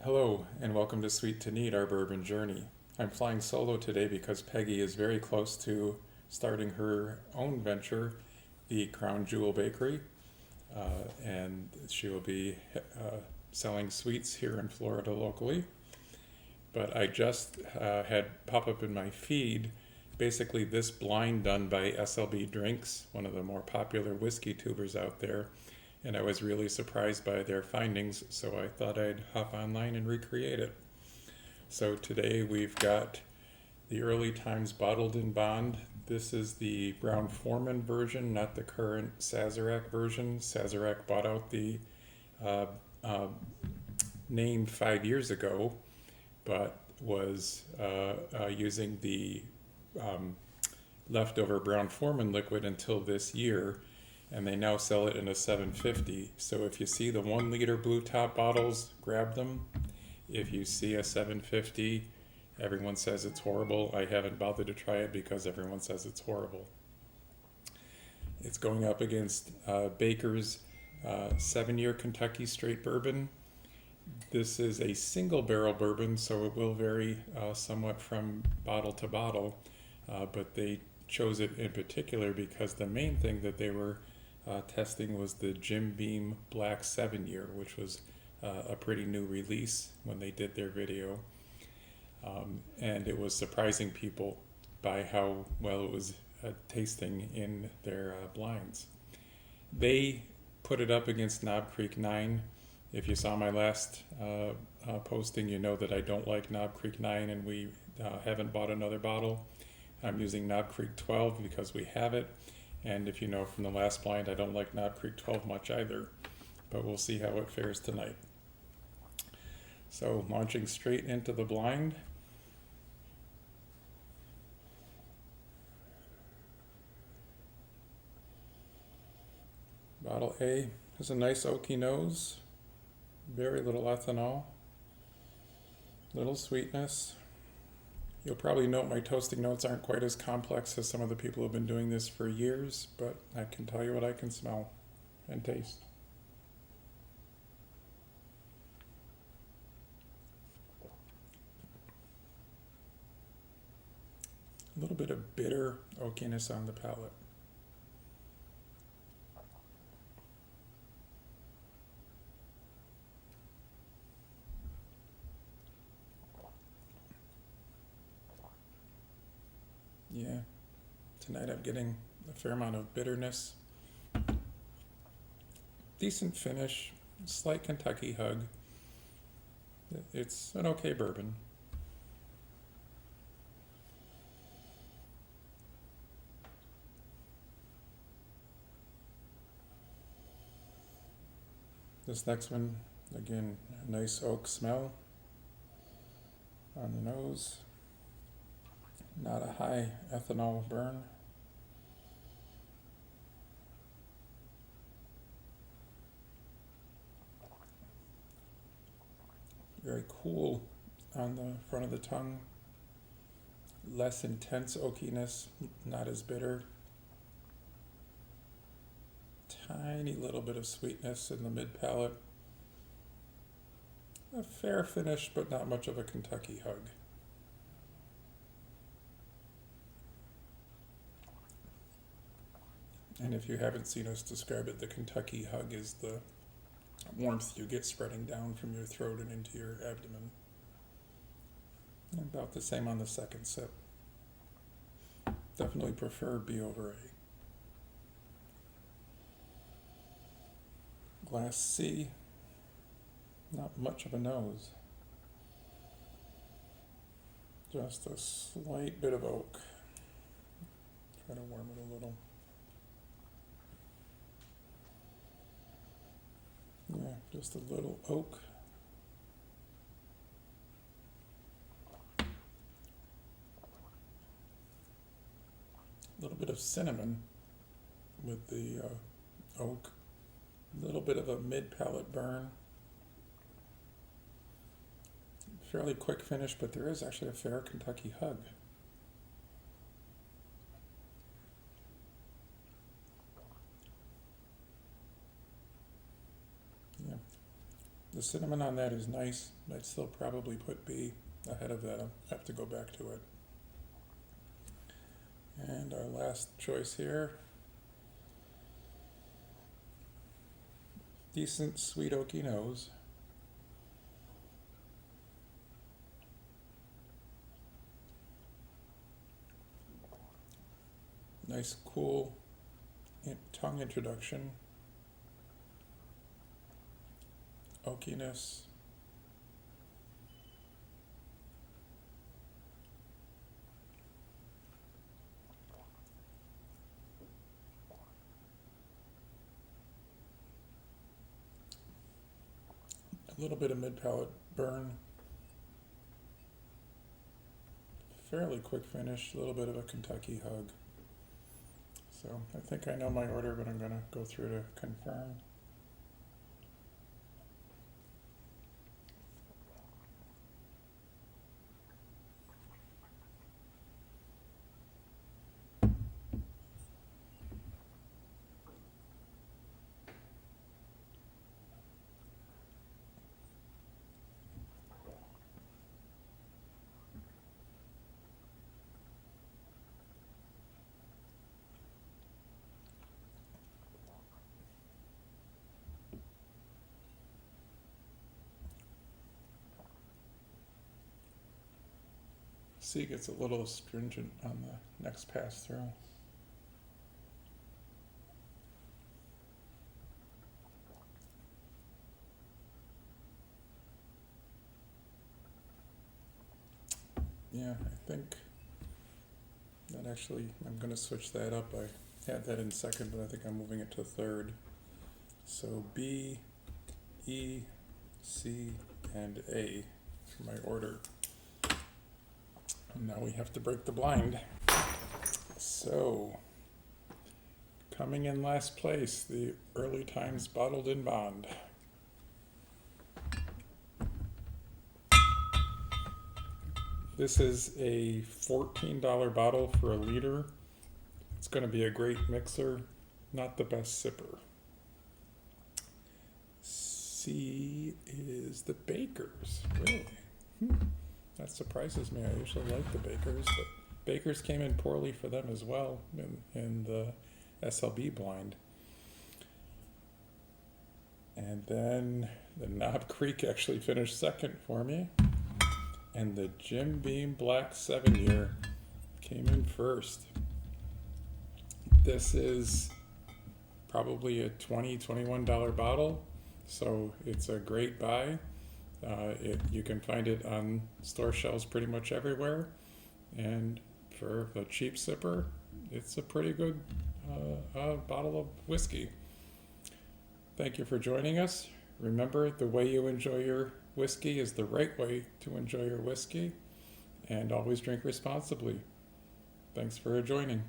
Hello, and welcome to Sweet to Neat, our bourbon journey. I'm flying solo today because Peggy is very close to starting her own venture, the Crown Jewel Bakery, and she will be selling sweets here in Florida locally. But I just had pop up in my feed basically this blind done by SLB Drinks, one of the more popular whiskey tubers out there, and I was really surprised by their findings, so I thought I'd hop online and recreate it. So today we've got the Early Times bottled in bond. This is the Brown-Forman version, not the current Sazerac version. Sazerac bought out the name 5 years ago, but was using the leftover Brown-Forman liquid until this year, and they now sell it in a 750. So if you see the 1 liter blue top bottles, grab them. If you see a 750, everyone says it's horrible. I haven't bothered to try it because everyone says it's horrible. It's going up against Baker's 7-year Kentucky straight bourbon. This is a single barrel bourbon, so it will vary somewhat from bottle to bottle, but they chose it in particular because the main thing that they were testing was the Jim Beam Black 7-year, which was a pretty new release when they did their video. And it was surprising people by how well it was tasting in their blinds. They put it up against Knob Creek 9. If you saw my last posting, you know that I don't like Knob Creek 9 and we haven't bought another bottle. I'm using Knob Creek 12 because we have it. And if you know from the last blind, I don't like Knob Creek 12 much either. But we'll see how it fares tonight. So launching straight into the blind. Bottle A has a nice oaky nose. Very little ethanol. Little sweetness. You'll probably note my toasting notes aren't quite as complex as some of the people who have been doing this for years, but I can tell you what I can smell and taste. A little bit of bitter oakiness on the palate. Yeah, tonight I'm getting a fair amount of bitterness. Decent finish, slight Kentucky hug. It's an okay bourbon. This next one, again, a nice oak smell on the nose. Not a high ethanol burn. Very cool on the front of the tongue. Less intense oakiness, not as bitter. Tiny little bit of sweetness in the mid palate. A fair finish, but not much of a Kentucky hug. And if you haven't seen us describe it, the Kentucky hug is the warmth you get spreading down from your throat and into your abdomen. About the same on the second sip. Definitely prefer B over A. Glass C, not much of a nose. Just a slight bit of oak. Try to warm it a little. Yeah, just a little oak. A little bit of cinnamon with the oak. A little bit of a mid-palate burn. Fairly quick finish, but there is actually a fair Kentucky hug. Yeah, The cinnamon on that is nice. I'd still probably put B ahead of that. I'll have to go back to it. And our last choice here. Decent sweet oaky nose. Nice cool tongue introduction. Oakiness. A little bit of mid-palate burn. Fairly quick finish, a little bit of a Kentucky hug. So I think I know my order, but I'm going to go through to confirm. C gets a little astringent on the next pass through. Yeah, I think that actually, I'm going to switch that up. I had that in second, but I think I'm moving it to third. So B, E, C, and A for my order. And now we have to break the blind. So, coming in last place, the Early Times Bottled in Bond. This is a $14 bottle for a liter. It's going to be a great mixer, not the best sipper. C is the Bakers, really. That surprises me. I usually like the Bakers, but Bakers came in poorly for them as well in the SLB blind. And then the Knob Creek actually finished second for me. And the Jim Beam Black 7-year came in first. This is probably a $20, $21 bottle, so it's a great buy. You can find it on store shelves pretty much everywhere, and for a cheap sipper, it's a pretty good bottle of whiskey. Thank you for joining us. Remember, the way you enjoy your whiskey is the right way to enjoy your whiskey, and always drink responsibly. Thanks for joining.